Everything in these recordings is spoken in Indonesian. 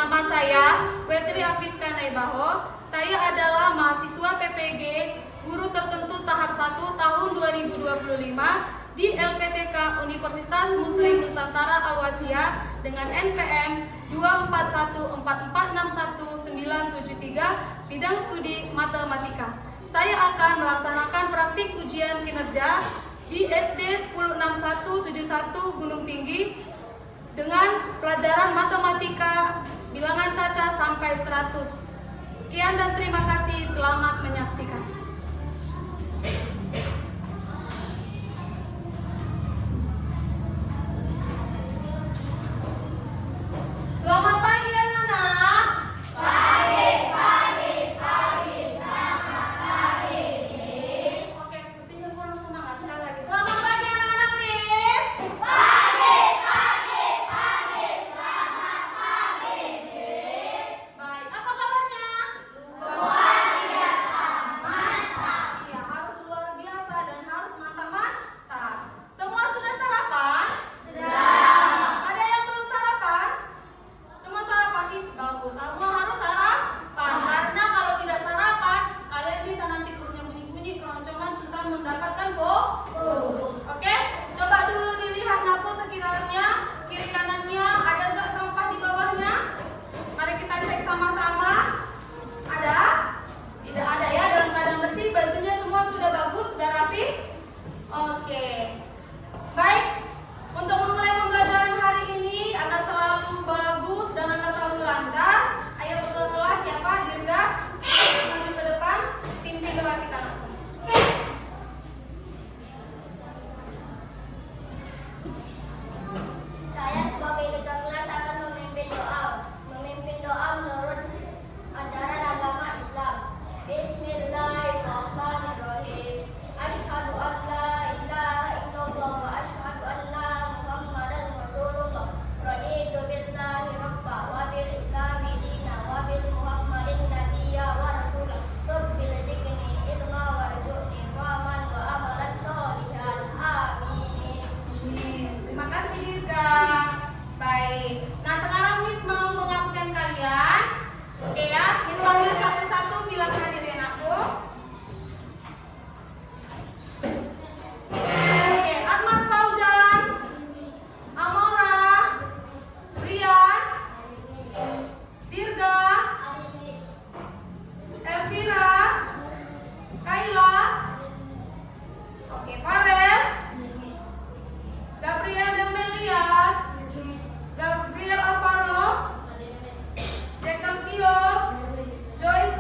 Nama saya Wetri Afiska Naibaho. Saya adalah mahasiswa PPG Guru Tertentu Tahap 1 tahun 2025 di LPTK Universitas Muslim Nusantara Al-Wasiyah dengan NPM 241446193 bidang studi matematika. Saya akan melaksanakan praktik ujian kinerja di SD 106171 Gunung Tinggi dengan pelajaran matematika bilangan caca sampai 100. Sekian dan terima kasih, selamat menyaksikan. Selamat pagi anak-anak. Pagi, selamat pagi, Miss. Oke, sepertinya kurang semangat sekali lagi. Selamat pagi anak-anak, Miss. Pagi, selamat pagi, Miss. Baik, apa kabarnya? Luar biasa, mantap. Iya, harus luar biasa dan harus mantap-mantap. Semua sudah sarapan? Sudah. Ada yang belum sarapan? Semua sarapan, bagus. Semua harus sarapan karena kalau tidak sarapan kalian bisa nanti perutnya bunyi-bunyi, keroncongan, susah mendapatkan bonus. Oke, coba dulu dilihat napu sekitarnya, kiri kanannya ada nggak sampah di bawahnya? Mari kita cek sama-sama. Ada? Tidak ada ya, dalam keadaan bersih, bajunya semua sudah bagus, sudah rapi. Oke, baik. Untuk memulai pembelajaran hari ini agar selalu bagus dan agar selalu lancar, ayo ke kelas ya Pak Dirga, maju ke depan, pimpin doa kita nanti. Saya sebagai ketua kelas akan memimpin doa menurut ajaran agama Islam. Bismillahirrahmanirrahim. Asyhadu an la ilaha illallah wa asyhadu anna Muhammadan Rasulullah. Raditu billahi rabba wa bil islami dina wa bil Muhammadin nabiyya wa rasulah. Rabbil zidni ilma warzuqni fahman wa amalan sholihan. Amin. Terima kasih Dirga. Baik. Nah sekarang Miss mau mengabsen kalian. Oke ya, Miss panggil satu-satu bilang hadirin aku. Oke, Ahmad Fauzan, Amora, Brian, Dirga, Elvira, Kaila, oke, Farel, Gabriel Demelias, Gabriel Alvaro, Jekyll Cio, Joyce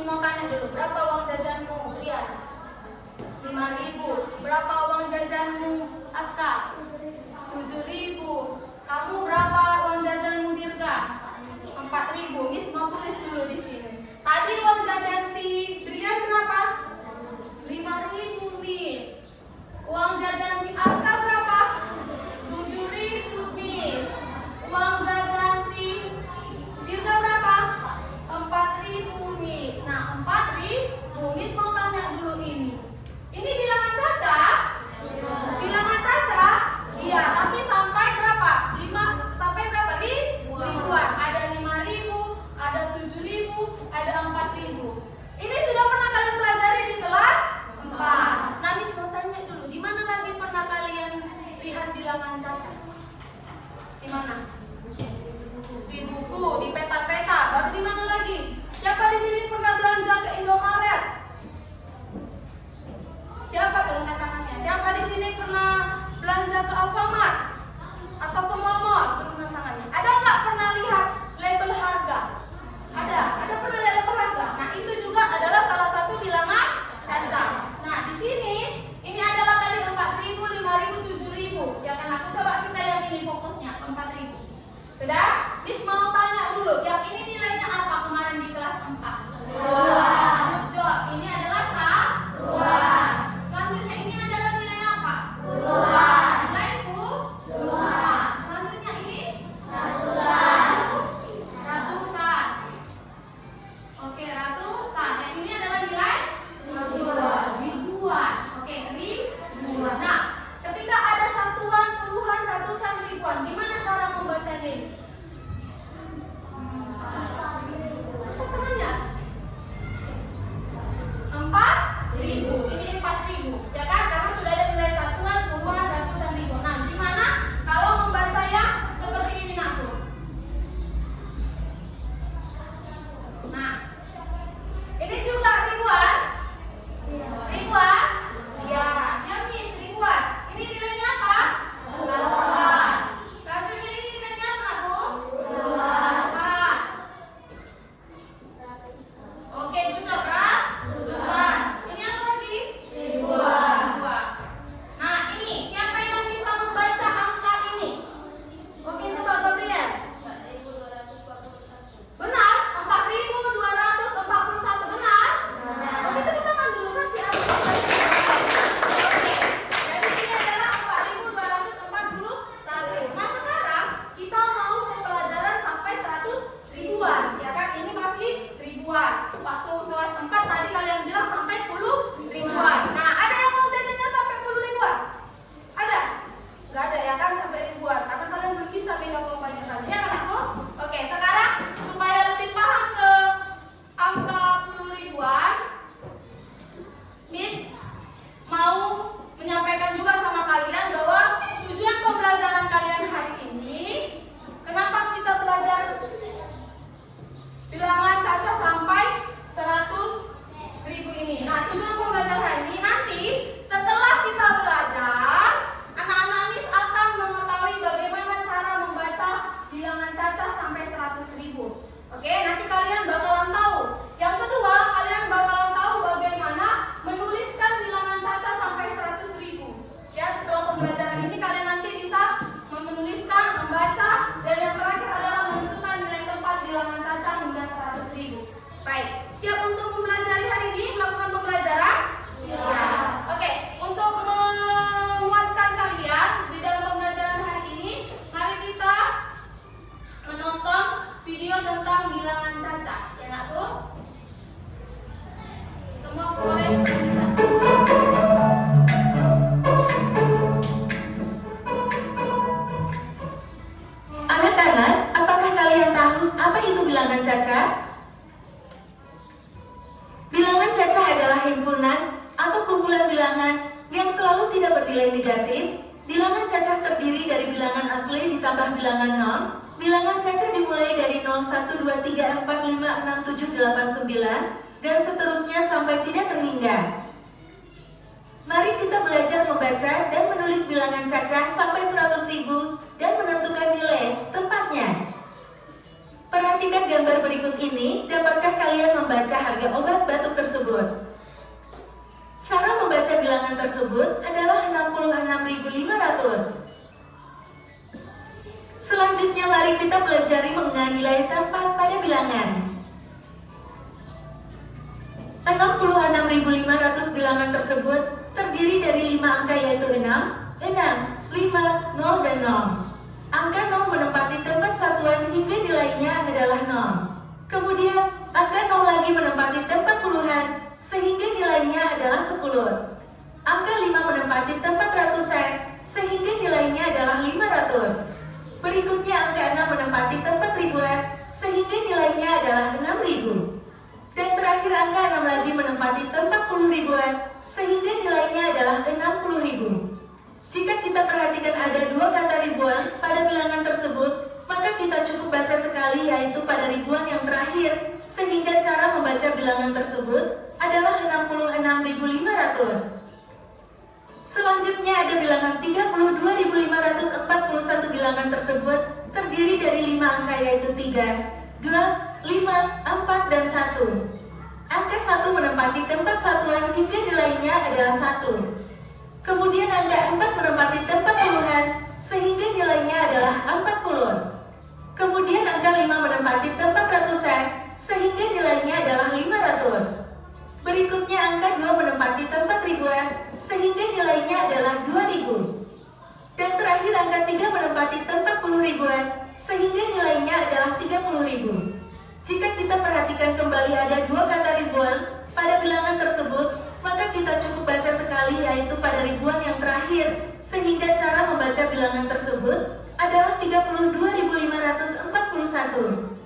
mau tanya dulu, berapa uang jajanmu? Lihat. 5.000. Berapa uang jajanmu, Aska? 7.000. Kamu berapa uang jajanmu, Dirga? 4.000. Miss mau tulis dulu di sini. Tadi uang jajan si Brian berapa? 5.000, Miss. Uang jajan si Aska berapa? 7.000, Miss. Uang jajan si Dirga berapa? 4.000, Miss. Nah, 4.000. Miss mau tanya dulu ini. Ini bilangan Caca? Bilangan Caca? Iya, tapi sampai berapa? 5 sampai berapa? Ribuan. Ada 5.000, ada 7.000, ada 4.000. Ini sudah pernah kalian pelajari di kelas 4. Nah, Miss mau tanya dulu, di mana lagi pernah kalian lihat bilangan Caca? Di mana? Di buku, di peta-peta. Baru di mana lagi? Siapa di sini pernah belanja ke Indomaret? Siapa angkat tangannya? Siapa di sini pernah belanja ke Alfamart atau ke Mall? Angkat tangannya. Ada nggak pernah lihat label harga? Ada pernah lihat label harga? Nah, itu juga adalah salah satu bilangan Caca. Nah, di sini ini adalah tadi 4.000, 5.000, 7.000. Ya kan, aku coba kita yang ini fokusnya 4.000. Sudah? Miss mau tanya dulu, yang ini nilainya apa kemarin di kelas 4? Good job. Ini adalah satuan. Selanjutnya ini adalah nilai apa? Nilai puluhan. Selanjutnya ini ratusan. Oke, ratusan. Yang ini adalah nilai ribuan. Oke, ribuan. Nah, ketika ada satuan, puluhan, ratusan, ribuan, gimana cara membacanya ini? Angkat tangannya. 4.000. Ini 4.000. Ya kan? Karena sudah ada nilai satuan, puluhan, ratusan, ribu. Nah, gimana kalau membaca yang seperti ini, Nakku? Nah, ini juga ribuan. Ribuan? Ya, Miss, ribuan. Ini nilainya apa? Satuan. Selanjutnya ini nilainya apa, Nakku? Puluhan. Oke, good job, ratusan. Ini apa lagi? Ribuan. Nah, ini siapa yang bisa membaca angka ini? Oke, coba Gabriel. Benar? 4.241. Benar? Oke, tepuk tangan dulu, kasih aku. Oke, jadi ini adalah 4.241. Nah, sekarang kita mau ke pelajaran sampai 100 ribuan. Ya kan, ini masih ribuan. Waktu kelas 4 tadi kalian bilang sampai 10 ribuan. Nah, ada yang mau jajannya sampai 10 ribuan? Ada? Gak ada ya kan sampai ribuan. Karena kalian belum bisa beda kelompoknya. Ya kan aku? Oke, sekarang supaya lebih paham ke angka 10 ribuan, Miss mau menyampaikan juga sama kalian bahwa tujuan pembelajaran kalian hari ini, kenapa kita belajar bilangan Caca sampai 100.000 ini. Nah, tujuan pembelajaran hari ini nanti setelah kita belajar, anak-anak Miss akan mengetahui bagaimana cara membaca bilangan Caca sampai 100.000. Oke, nanti kalian bakalan tahu. Yang kedua, kalian bakalan tahu bagaimana menuliskan bilangan Caca sampai 100.000. Ya, setelah pembelajaran ini kalian nanti bisa menuliskan, membaca, dan yang terakhir adalah menentukan nilai tempat bilangan Caca hingga 100.000. Baik, siap untuk mempelajari hari ini, melakukan pembelajaran? Siap. Oke, untuk menguatkan kalian di dalam pembelajaran hari ini, mari kita menonton video tentang bilangan Caca. Ya, Nakku? Semua boleh. Anak-anak, apakah kalian tahu apa itu bilangan Caca? Bilangan Caca adalah himpunan atau kumpulan bilangan yang selalu tidak bernilai negatif. Bilangan Caca terdiri dari bilangan asli ditambah bilangan 0. Bilangan Caca dimulai dari 0, 1, 2, 3, 4, 5, 6, 7, 8, 9 dan seterusnya sampai tidak terhingga. Mari kita belajar membaca dan menulis bilangan Caca sampai 100.000 dan menentukan nilai tempatnya. Perhatikan gambar berikut ini. Dapatkah kalian membaca harga obat tersebut. Cara membaca bilangan tersebut adalah 66.500. Selanjutnya mari kita pelajari mengenai nilai tempat pada bilangan. 66.500 bilangan tersebut terdiri dari 5 angka yaitu 6, 5, 0, dan 0. Angka 0 menempati tempat satuan hingga nilainya adalah 0. Kemudian, angka 0 lagi menempati tempat puluhan sehingga nilainya adalah 10. Angka 5 menempati tempat ratusan sehingga nilainya adalah 500. Berikutnya angka 6 menempati tempat ribuan sehingga nilainya adalah 6.000. Dan terakhir angka 6 lagi menempati tempat puluh ribuan sehingga nilainya adalah 60.000. Jika kita perhatikan ada 2 kata ribuan pada bilangan tersebut, maka kita cukup baca sekali yaitu pada ribuan yang terakhir, sehingga cara membaca bilangan tersebut adalah 66.500. Selanjutnya ada bilangan 32.541. Bilangan tersebut terdiri dari 5 angka yaitu 3, 2, 5, 4, dan 1. Angka 1 menempati tempat satuan hingga nilainya adalah 1. Kemudian angka 4 menempati tempat puluhan sehingga nilainya adalah 40. Kemudian angka 5 menempati tempat ratusan sehingga nilainya adalah 500. Berikutnya angka 2 menempati tempat ribuan sehingga nilainya adalah 2000. Dan terakhir angka 3 menempati tempat puluh ribuan sehingga nilainya adalah 30.000. Jika kita perhatikan kembali ada 2 kata ribuan pada bilangan tersebut, maka kita cukup baca sekali yaitu pada ribuan yang terakhir, sehingga cara membaca bilangan tersebut adalah 32.541.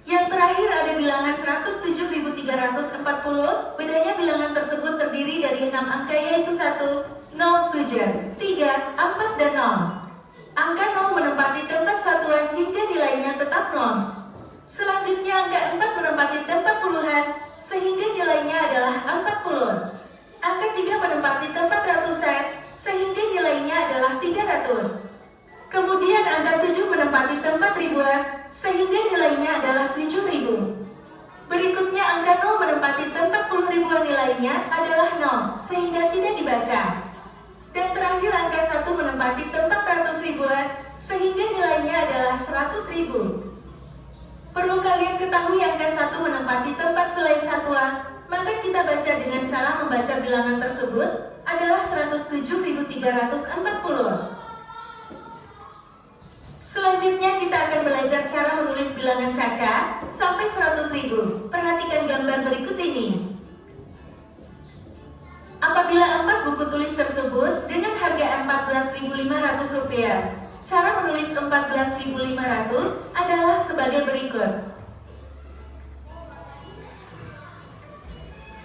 Yang terakhir ada bilangan 107.340. Bedanya bilangan tersebut terdiri dari 6 angka yaitu 1, 0, 7, 3, 4, dan 0. Angka 0 menempati tempat satuan hingga nilainya tetap 0. Selanjutnya angka 4 menempati tempat puluhan sehingga nilainya adalah 40. Angka 3 menempati tempat ratusan sehingga nilainya adalah 300. Kemudian angka 7 menempati tempat ribuan sehingga nilainya adalah 7.000. Berikutnya angka 0 menempati tempat puluh ribuan nilainya adalah 0 sehingga tidak dibaca. Dan terakhir angka 1 menempati tempat ratus ribuan sehingga nilainya adalah 100.000. Perlu kalian ketahui angka 1 menempati tempat selain satuan, maka kita baca dengan cara membaca bilangan tersebut adalah 107.340. Selanjutnya kita akan belajar cara menulis bilangan caca sampai 100.000. Perhatikan gambar berikut ini. Apabila 4 buku tulis tersebut dengan harga Rp14.500, cara menulis 14.500 adalah sebagai berikut.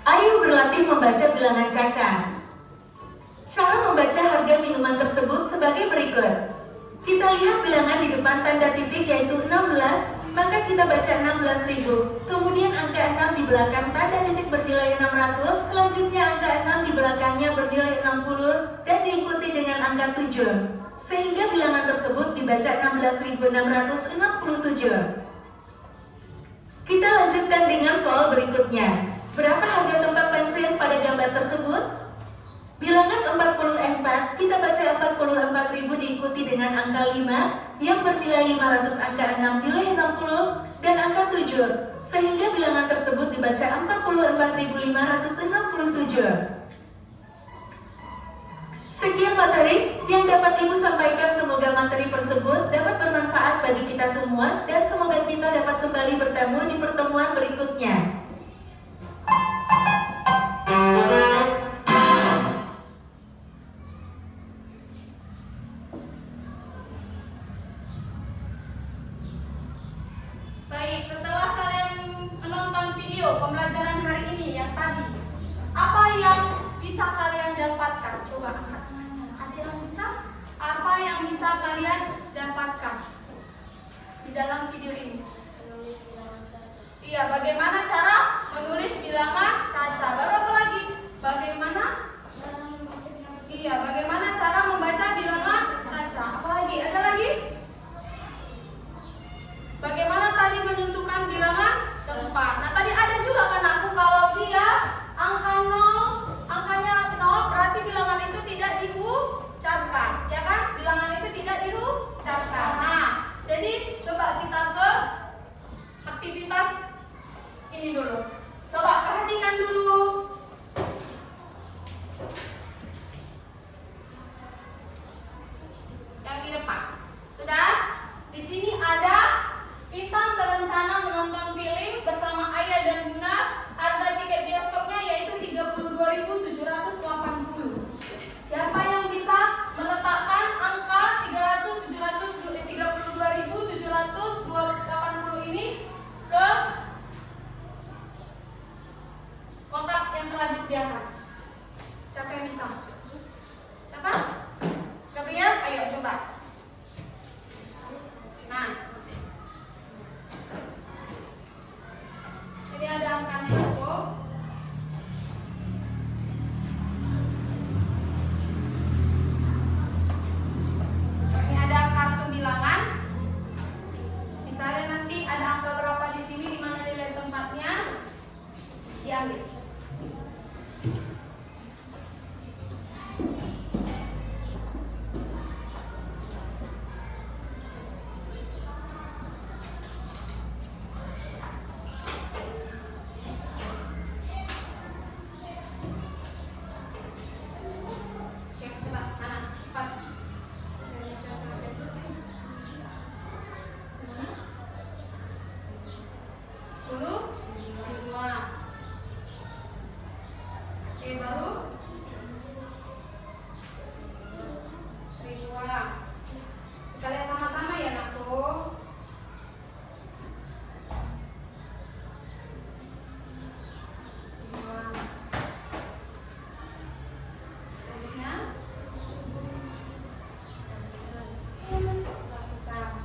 Ayo berlatih membaca bilangan caca. Cara membaca harga minuman tersebut sebagai berikut. Kita lihat bilangan di depan tanda titik yaitu 16, maka kita baca 16.000. Kemudian angka 6 di belakang tanda titik bernilai 600, selanjutnya angka 6 di belakangnya bernilai 60 dan diikuti dengan angka 7. Sehingga bilangan tersebut dibaca 16.667. Kita lanjutkan dengan soal berikutnya. Berapa harga tempat pensil pada gambar tersebut? Bilangan 44, kita baca 44.000 diikuti dengan angka 5 yang bernilai 500, angka 6 nilai 60 dan angka 7, sehingga bilangan tersebut dibaca 44.567. Sekian materi yang dapat Ibu sampaikan. Semoga materi tersebut dapat bermanfaat bagi kita semua dan semoga kita dapat kembali bertemu di pertemuan berikutnya. Baik, setelah kalian menonton video pembelajaran hari ini yang tadi, apa yang bisa kalian dapatkan? Coba angkat tangannya. Ada yang bisa? Apa yang bisa kalian dapatkan di dalam video ini? Iya, bagaimana cara menulis bilangan caca? Baru apa lagi? Bagaimana? Iya, bagaimana cara membaca bilangan caca? Apa lagi? Ada lagi? Bagaimana tadi menentukan bilangan tempat? Nah, tadi ada juga kan aku sediakan. Siapa yang bisa? Siapa? Gabriel, ayo coba. Nah, ini ada angkanya aku. Ini ada kartu bilangan. Misalnya nanti ada angka berapa di sini, di mana nilai tempatnya, diambil. Oke, coba mana? Cepat. Dulu, dua. Oke, baru dua. Kita lihat sama-sama ya, Nakku. Dua. Selanjutnya, bisa.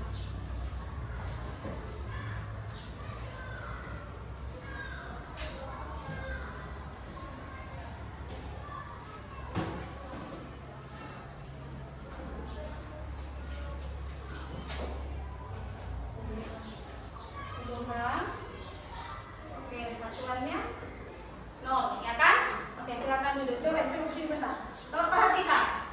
Dua. Oke, satuannya 0, ya kan? Oke, silakan duduk. Coba sini bentar. Coba perhatikan.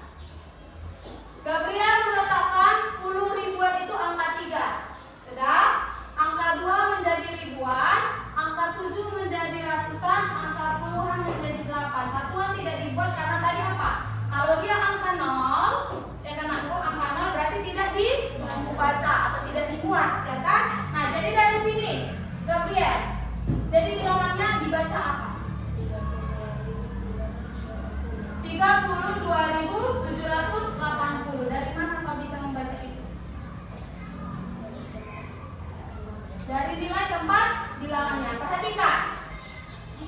Gabriel meletakkan puluh ribuan itu angka 3. Sudah? Angka 2 menjadi ribuan, angka 7 menjadi ratusan, angka puluhan menjadi 8. Satuan tidak dibuat karena tadi apa? Kalau dia angka 0, ya kan aku, angka 0 berarti tidak dibaca atau tidak dibuat, ya kan? Nah, jadi dari sini, Gabriel, jadi bilangannya dibaca apa? 32.780. Dari mana kau bisa membaca itu? Dari nilai tempat bilangannya. Perhatikan.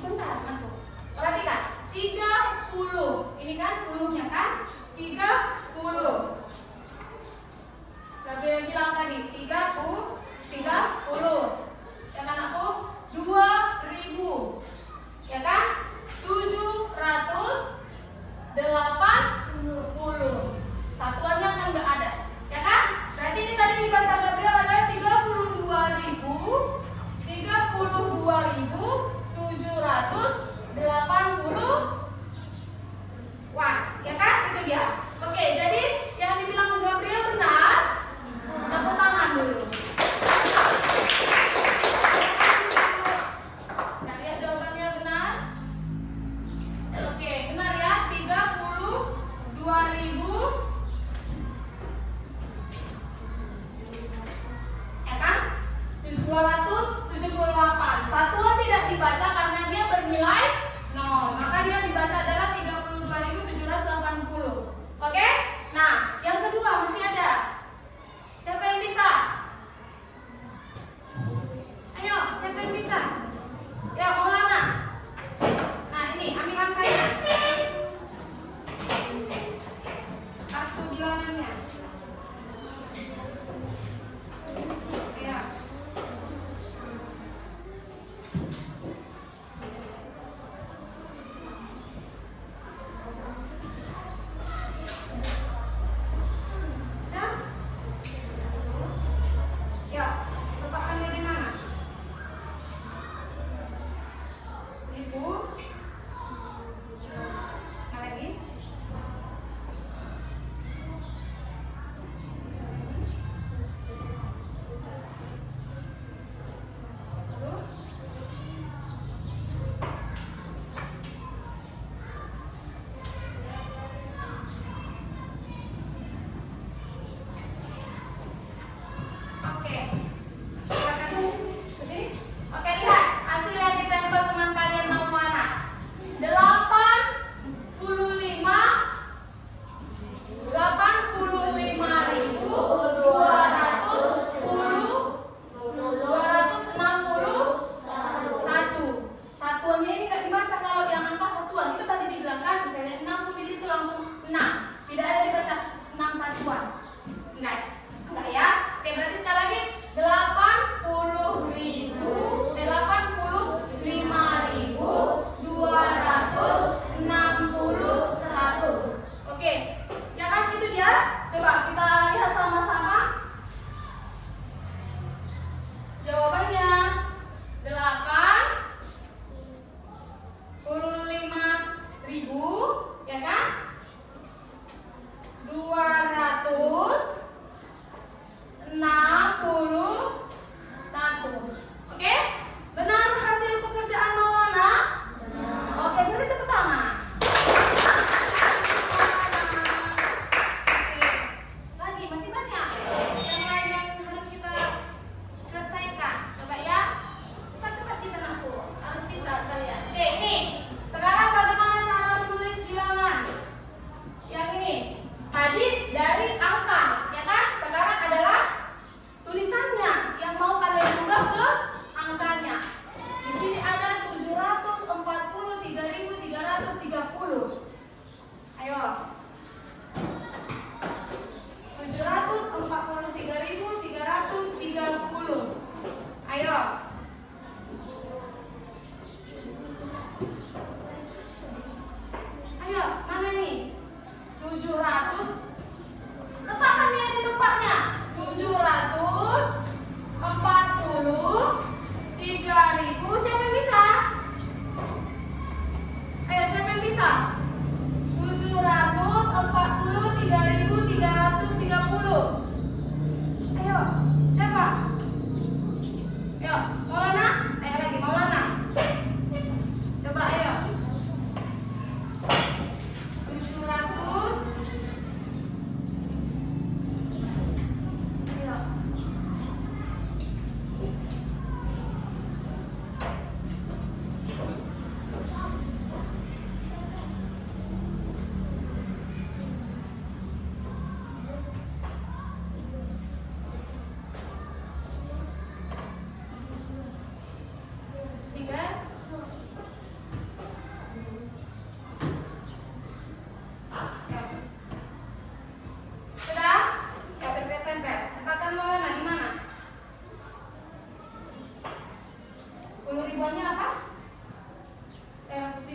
Bentar, aku. Perhatikan. 30. Ini kan puluhnya kan? 30. Gabriel bilang tadi 30. Ya kan aku? 2.000. Ya kan? 780. Satuannya kan nggak ada, ya kan? Berarti ini tadi dibaca Gabriel adalah 32.000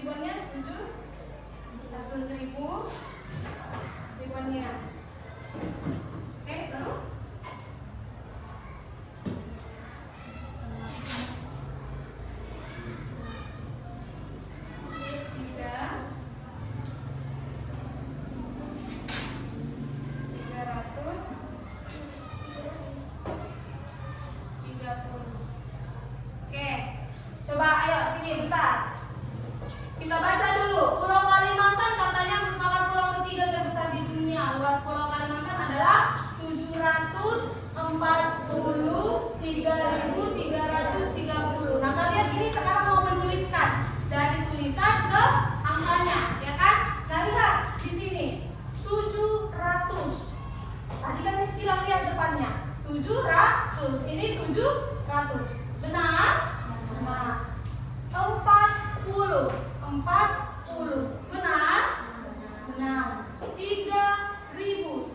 ribuannya 700.000 ribuannya. Oke, baru kita baca dulu. Pulau Kalimantan katanya merupakan pulau ketiga terbesar di dunia. Luas Pulau Kalimantan adalah 743.330. Nah, kalian ini sekarang mau menuliskan dari tulisan ke angkanya, ya kan? Nah, lihat di sini 700. Tadi kan Miss bilang lihat depannya 700. Ini 700. Benar? Benar. 40. Benar? Benar. 3.000.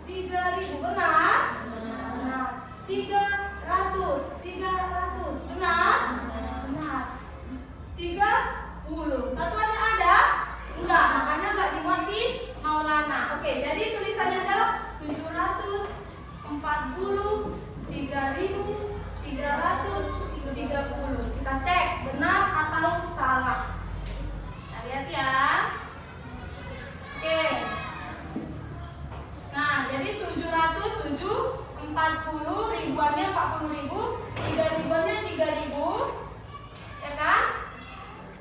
Benar? Benar. 300. Benar? Benar. 30. Satuannya ada? Enggak, makanya enggak dimuat si Maulana. Oke, jadi tulisannya adalah 740, 3.000, 330. Kita cek benar atau salah. Lihat ya. Oke. Nah, jadi 700, 40 ribuannya 40.000, 3 ribuannya 3.000, ya kan?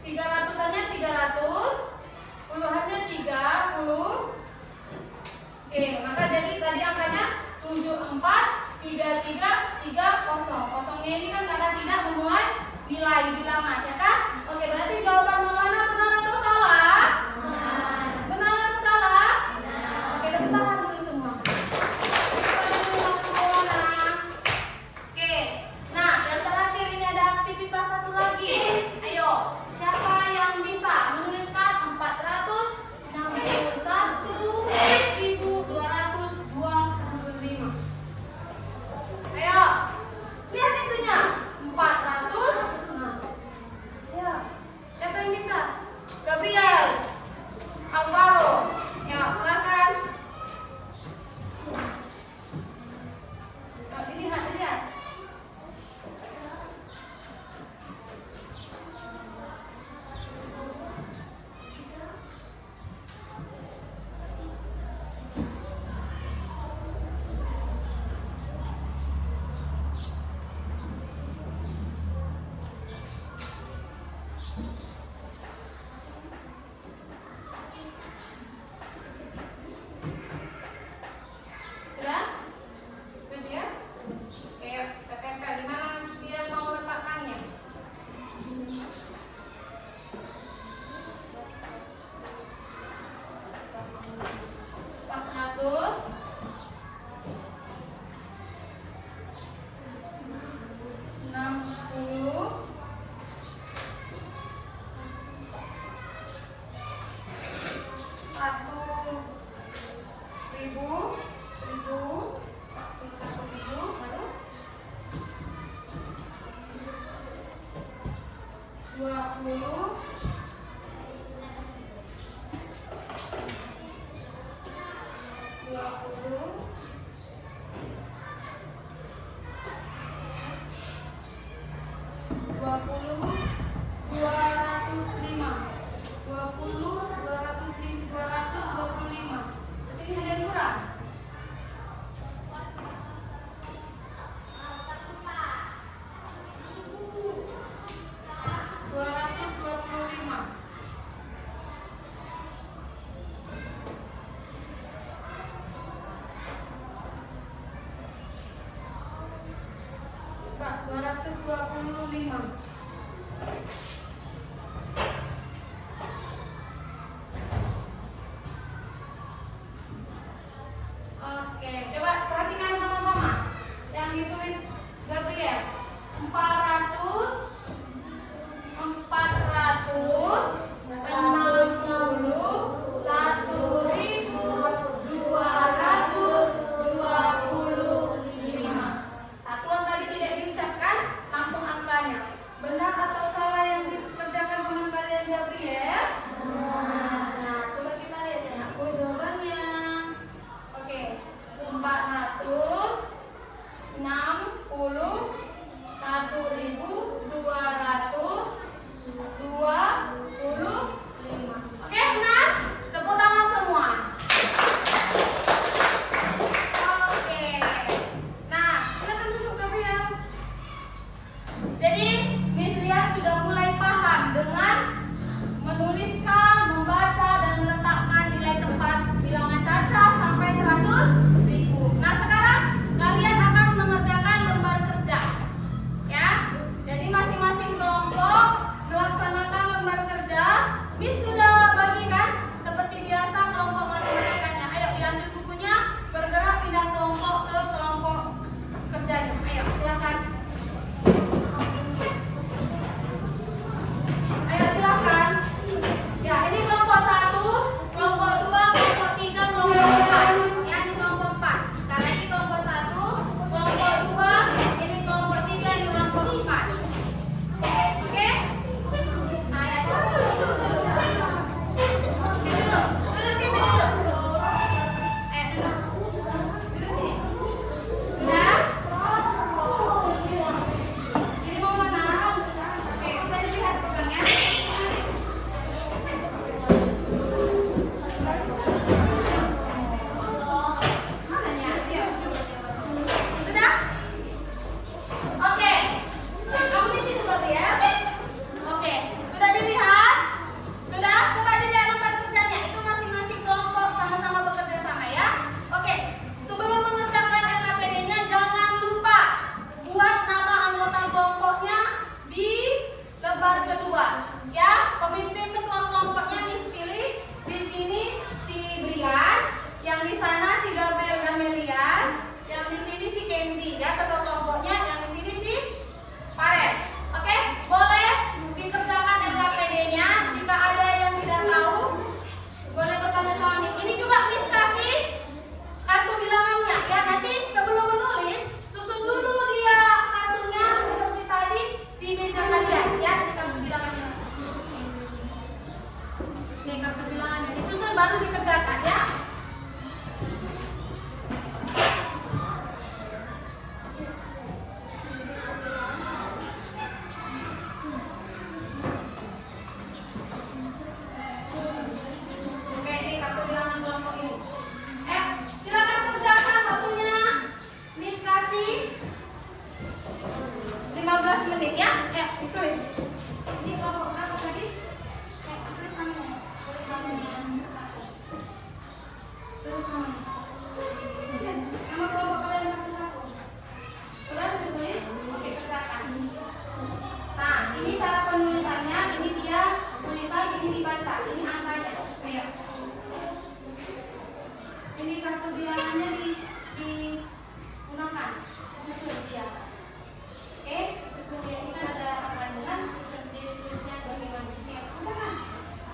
300-annya 300, puluhannya 30. Oke, maka jadi tadi angkanya 743330. Kosongnya ini kan karena tidak memuat nilai bilangan, ya kan? Oke, berarti jawaban Maulana benar atau salah? Benar atau salah? Oke, tepuk tangan dulu semua. Oke, nah yang terakhir ini ada aktivitas satu lagi. Ayo, siapa yang bisa menuliskan 461.225? Ayo, lihat itunya 400. Nah, ya, siapa yang bisa? Gabriel, Alvaro, ya silakan. Dilihat. Sudah? Sudah ya? Oke, kita tempel di mana dia mau letakkannya. 400, 60, 1.000, 1.000, baru 20, 225. Ini ada yang kurang? Pak, 225. Oke, coba perhatikan sama-sama. Yang ditulis Gabriel 460, 1.225. Satuan tadi tidak diucapkan, langsung angkanya. Ini kartu bilangannya disusun baru dikerjakan ya. Oke, ini kartu bilangan kelompok ini. Silakan kerjakan waktunya. Miss kasih 15 menit ya. Ditulis. Ini kelompok berapa tadi? Tulis namanya. Tulis namanya. Tulis namanya. Nama kelompok kalian satu-satu. Udah ditulis? Oke, kerjakan. Nah, ini cara penulisannya. Ini dia tulisan, ini dibaca. Ini angkanya. Ayo. Ini kartu bilangannya digunakan. Susun dia. Oke, susun dia. Ini kan ada angkanya kan? Susun dia tulisnya bagaimana? Ya, kerjakan.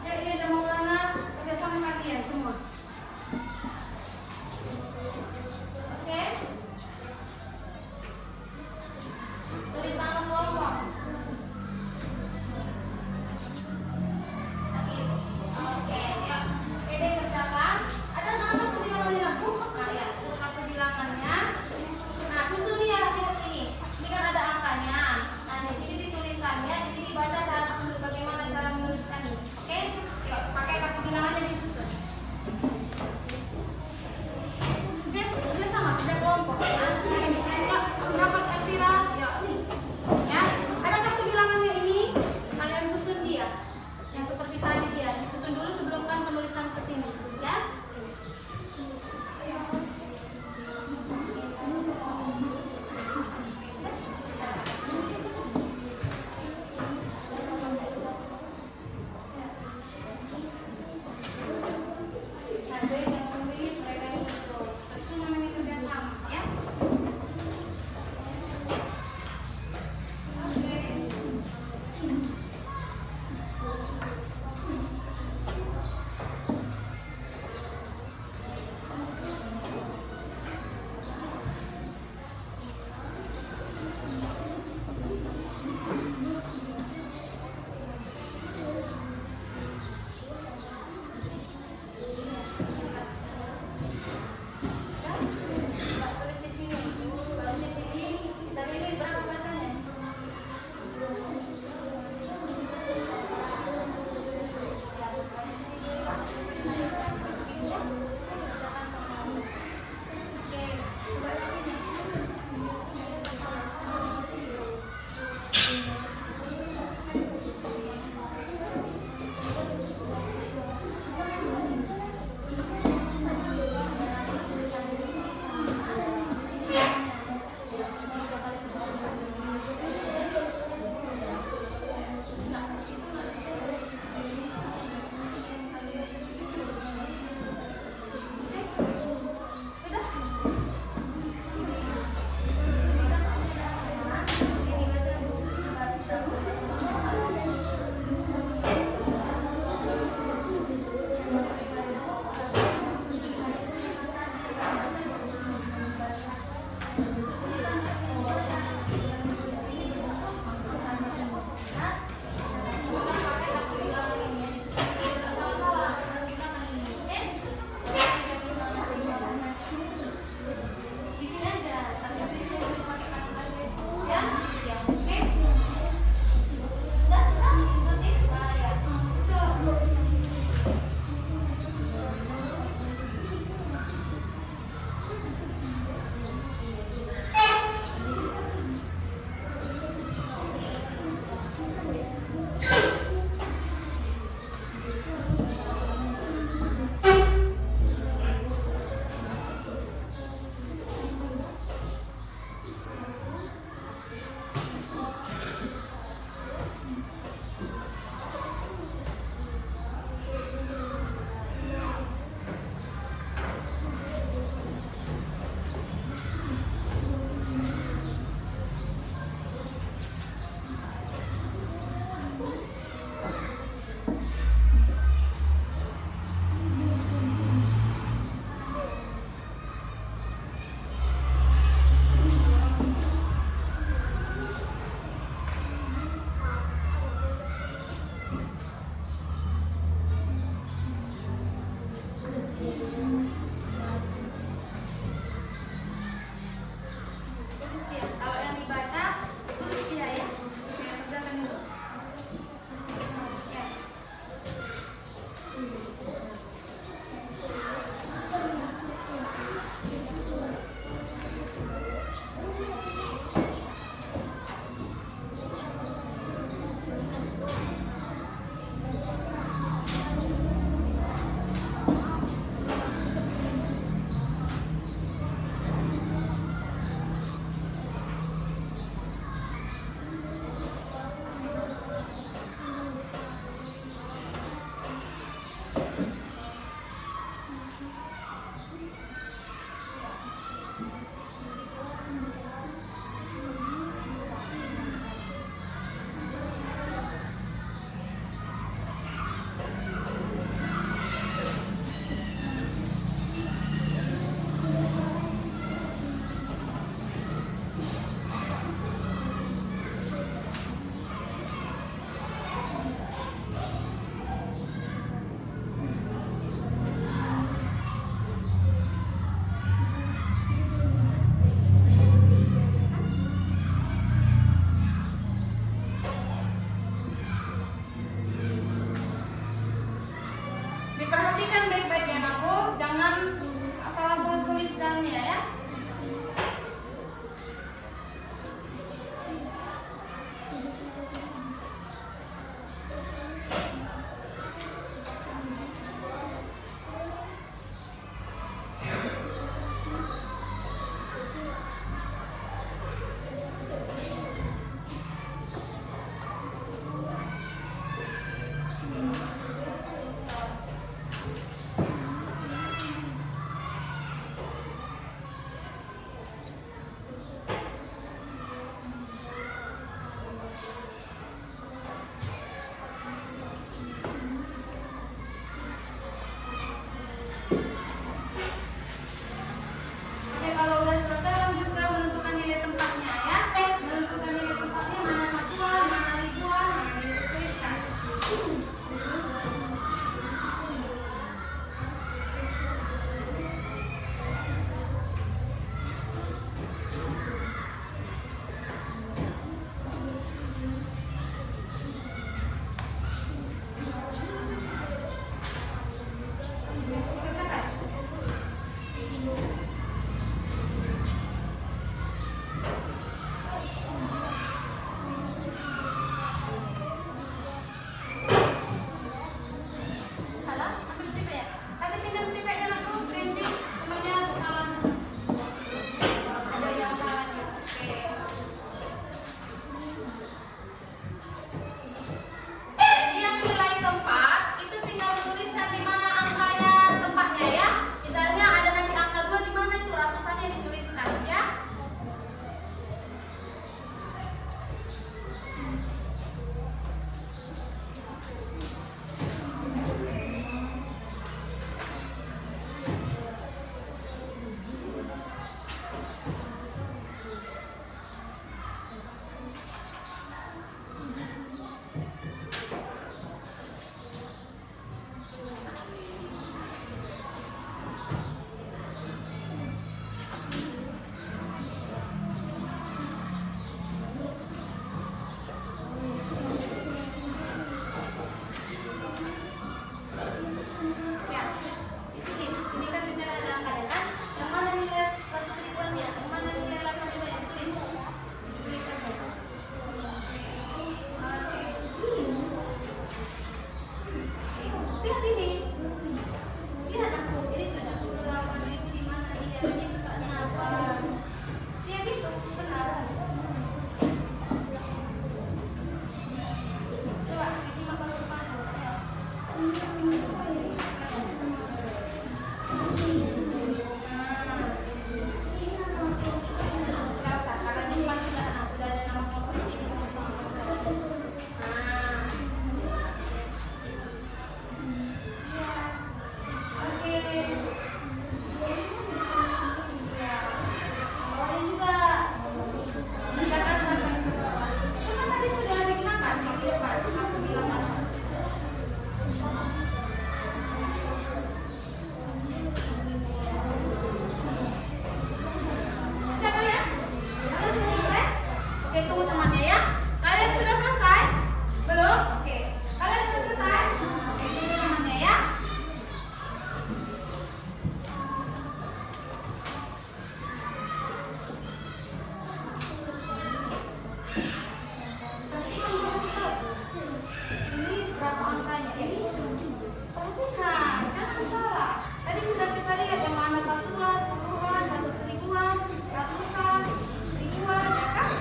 Ya, ini ada Maulana kerjasama kalian semua. Oke. Tulis nama kelompok. Oke, ya. Oke, kerjakan. Ada nama kartu bilangannya Bu? Nah, ya, itu kartu bilangannya. Nah, susun dia ini. Ini kan ada angkanya. Nah, di sini ditulisannya, ini dibaca bagaimana cara menuliskannya. Oke? Yuk, pakai kartu bilangannya disusun. Oke, sudah sama, kerja kelompok ya. Yuk, rapat Elvira. Yuk. Ya, ada kartu bilangannya ini. Kalian susun dia. Yang seperti tadi dia. Disusun dulu sebelum kan penulisan ke sini, ya. Nah, Joyce yang menulis, mereka yang susun. Itu namanya kerjasama, ya. Oke. Tulis di sini. Baru di sini bisa dilihat berapa bahasanya. Ya, di sini ya. Kerjakan sama. Oke, coba lagi nih. Di sini aja, tapi di sini tulis pakai kartu kalian. Ya? Ya. Oke. Udah bisa? Ikutin? Nah, ya. Coba. Jangan salah tulisannya ya. Oke, kalau udah selesai lanjut ke menentukan nilai tempatnya ya. Menentukan nilai tempatnya mana satuan, mana ribuan, nah ini tuliskan. Dikerjakan. Salah, ambil stiker ya. Kasih pinjam stikernya aku, Kenzi. Temannya salah. Ada yang salah nih. Oke. Jadi yang nilai tempat itu tinggal menuliskan di mana angkanya tempatnya ya. Misalnya ada nanti angka 2 di mana itu ratusannya dituliskan ya. Ya, ini kan misalnya ada angkanya kan, yang mana nilai 100 ribuannya, yang mana nilai 8 ribuannya, tulis saja. Oke. Lihat ini, lihat aku, ini 78.000 di mana dia, ini tempatnya apa? Lihat itu, benar. Coba disimak baru depan, ya. Nggak usah, karena di depan sudah ada nama kelompok ini. Oke. Ya. Bawahnya juga. Kerjakan sampai ke bawah. Itu kan tadi sudah dikenakan di depan. Aku bilang mana? Udah kalian? Kalian sudah selesai? Oke, tunggu temannya ya. Kalian sudah selesai? Belum? Oke. Kalian sudah selesai? Oke, tunggu temannya ya. Ini berapa angkanya? Ini perhatikan, jangan salah. Tadi sudah kita lihat yang mana satuan, puluhan, 100 ribuan, ratusan, ribuan, ya kan?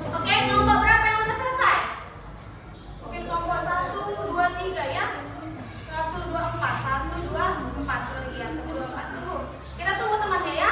Oke, kelompok berapa yang udah selesai? Oke, kelompok 1, 2, 3 ya. 1, 2, 4. 1, 2, 4. Sorry ya, 1, 2, 4. Tunggu. Kita tunggu temannya ya.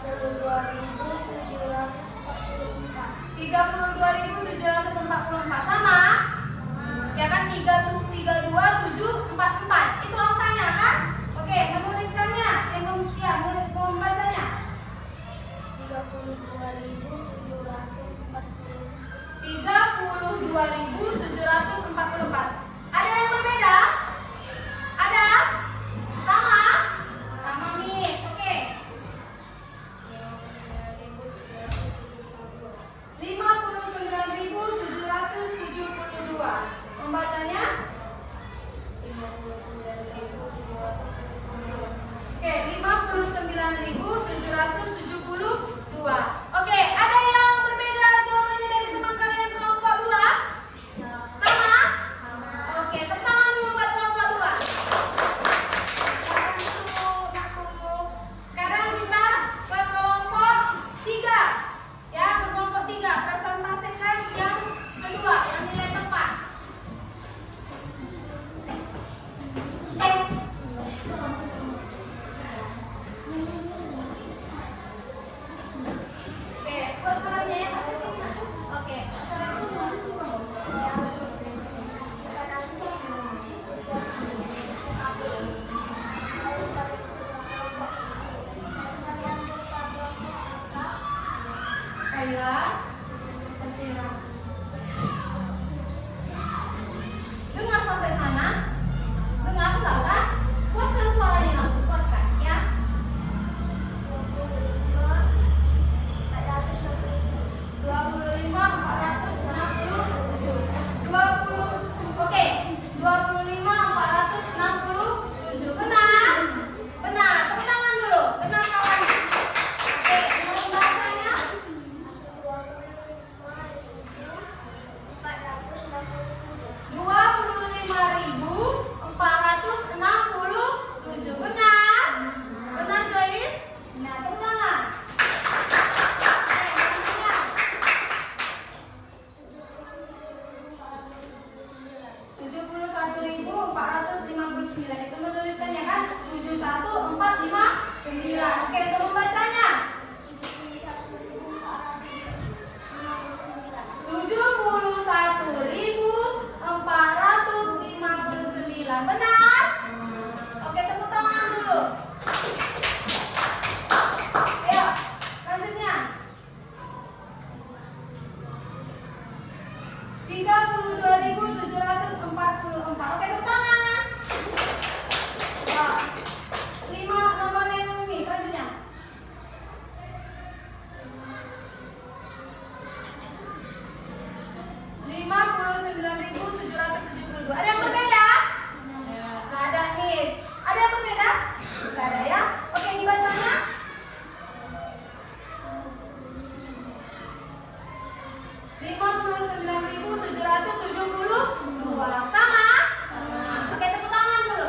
32.744 sama? Ya kan 32.744 itu angkanya kan? Oke, menuliskannya, membacanya. 32.744. Ada yang berbeda? Ada? Sama? Sama Miss. Oke. 59.772. Membacanya? Oke, 59.772. Oke, ada yang berbeda jawabannya dari teman kalian kelompok 2? Sama? Oke, tepuk tangan dulu buat kelompok 2. Sekarang kita ke kelompok 3. Ya, ke kelompok 3. Presentasikan yang kedua, yang nilai tepat. Oke, buat suaranya ya, kasih sini. Oke, suaranya. Kayak Ketira. Dengar sampai sana? Dengar enggak kan? Kuatkan suaranya, aku kuatkan ya. 25.467. 20. Oke, 25.467. Benar? Benar. Tepuk tangan dulu. Benar kawan. Oke, mau bahasanya? 25.467. Benar? Benar Joyce? Nah, tepuk tangan. Oke, 71.459. Itu menuliskannya kan? 71459. Oke, untuk membacanya. 71.459. Benar? Oke, tepuk tangan dulu. Ayo, selanjutnya. 32.744. Oke, tepuk tangan. Ya. 5 nomor yang ini selanjutnya. 59.772. Ada yang berbeda? Nggak ada, Miss. Ada yang berbeda? Nggak ada ya? Oke, ini bacanya. 59.772. Sama? Oke, tepuk tangan dulu.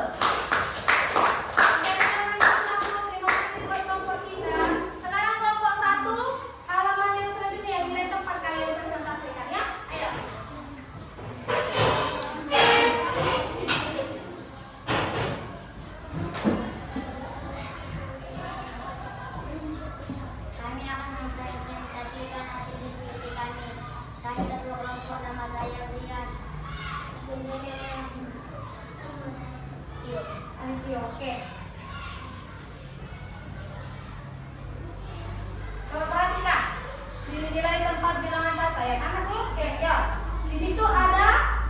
Oke, teman-teman, terima kasih buat kelompok 3. Sekarang kelompok 1, halaman yang selanjutnya yang nilai tempat kalian presentasikan ya. Ayo. Kami akan mempresentasikan hasil diskusi kami. Saya ketua kelompok, nama saya Rian. Anjo, oke. Coba perhatikan. Nilai tempat bilangan kata ya kan? Oke, ya. Di situ ada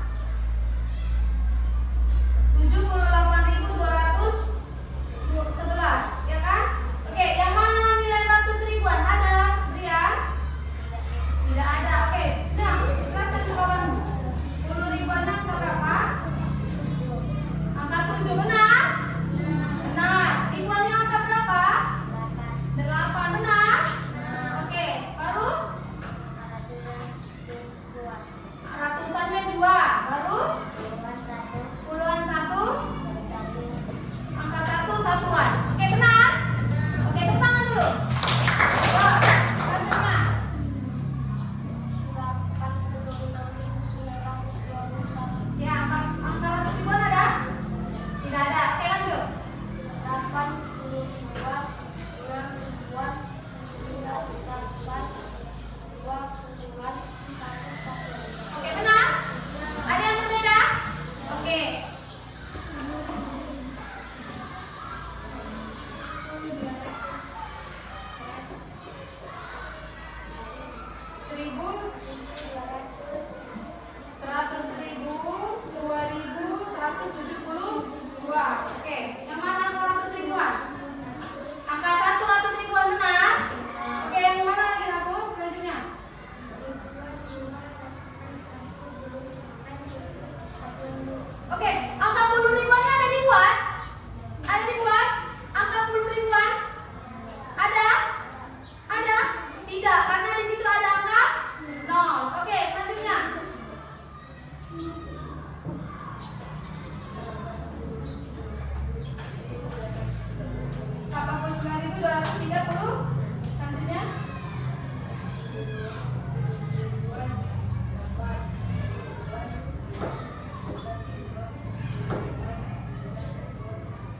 78.211, ya kan? Oke, yang mana nilai ratus ribuan? Ada, Rian? Tidak ada. Oke, nah, jelaskan jawabanmu. 10 ribuan angka berapa? Angka 7, benar? Benar. Ribuannya angka berapa? 8, benar? Oke, baru? 30. Selanjutnya.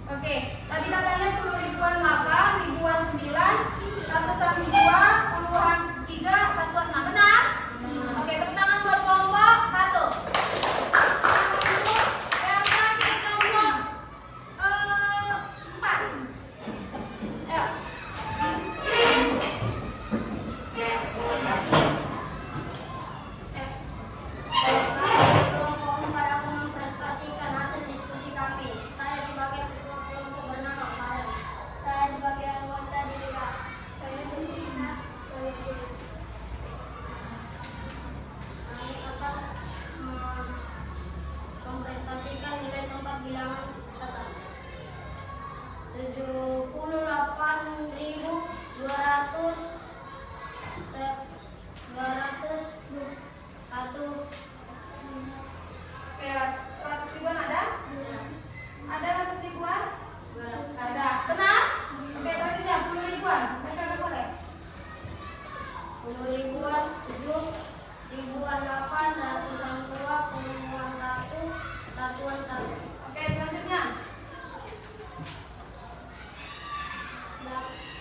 Oke, tadi katanya 10 ribuan 8, ribuan 9, ratusan 2, puluhan 3, satuan 6. Benar? Oke, tepuk tangan buat kelompok 1. Yang terakhir kelompok 4. Ayo. Kelompok 4 akan mempresentasikan hasil diskusi kami. Saya sebagai ketua kelompok bernama Farel. Saya sebagai anggota DPK. Saya Justina. Saya Jules. Kami akan mempresentasikan nilai tempat bilangan cacat. 78.201. Oke, 100 ribuan ada? Ada 100 ribuan? Ada. Benar? Oke, selanjutnya 10 ribuan. Baca boleh. 10 ribuan 7, ribuan 8, ratusan 2, puluhan 1, satuan 1. Oke, selanjutnya. 6.920.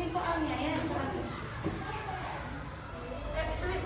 soalnya ya, soalnya. Ditulis.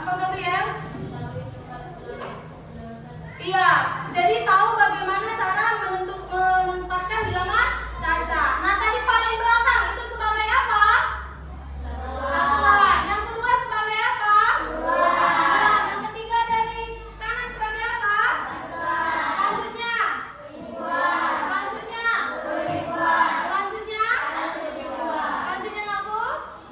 Apa Gabriel? Iya, jadi tahu bagaimana cara menempatkan bilangan caca. Nah, tadi paling belakang itu sebagai apa? Satuan. Yang kedua sebagai apa? Satuan. Yang ketiga dari kanan sebagai apa? Selanjutnya. Selanjutnya. Selanjutnya. Selanjutnya ngaku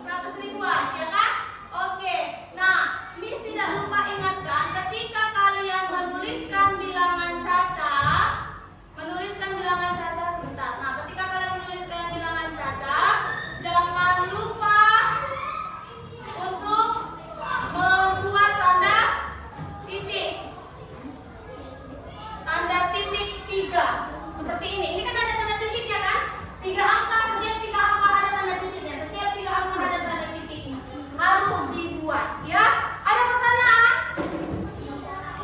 100 ribuan, ya kan? Oke. Nah, Miss tidak lupa ingatkan ketika kalian menuliskan bilangan caca sebentar. Nah, ketika kalian menuliskan bilangan caca, jangan lupa untuk membuat tanda titik 3 seperti ini. Ini kan ada tanda titiknya kan? 3 angka, setiap 3 angka ada tanda titiknya. Setiap 3 angka ada tanda titiknya. Harus dibuat, ya. Ada pertanyaan?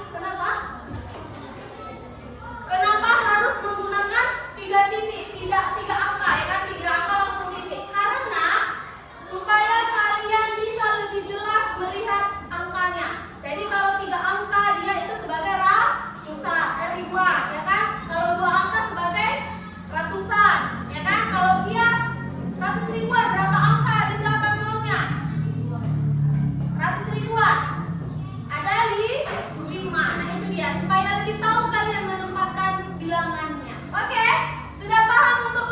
Kenapa? Kenapa harus menggunakan 3 titik, tidak 3 angka, ya kan? 3 angka langsung titik. Karena supaya kalian bisa lebih jelas melihat angkanya. Jadi kalau 3 angka dia itu sebagai ribuan, ya kan? Kalau 2 angka sebagai ratusan, ya kan? Kalau dia 100 ribuan, berapa angka di belakang nolnya? 100 ribuan. Ada 5. Nah, itu dia supaya lebih tahu kalian menempatkan bilangannya. Oke? Sudah paham untuk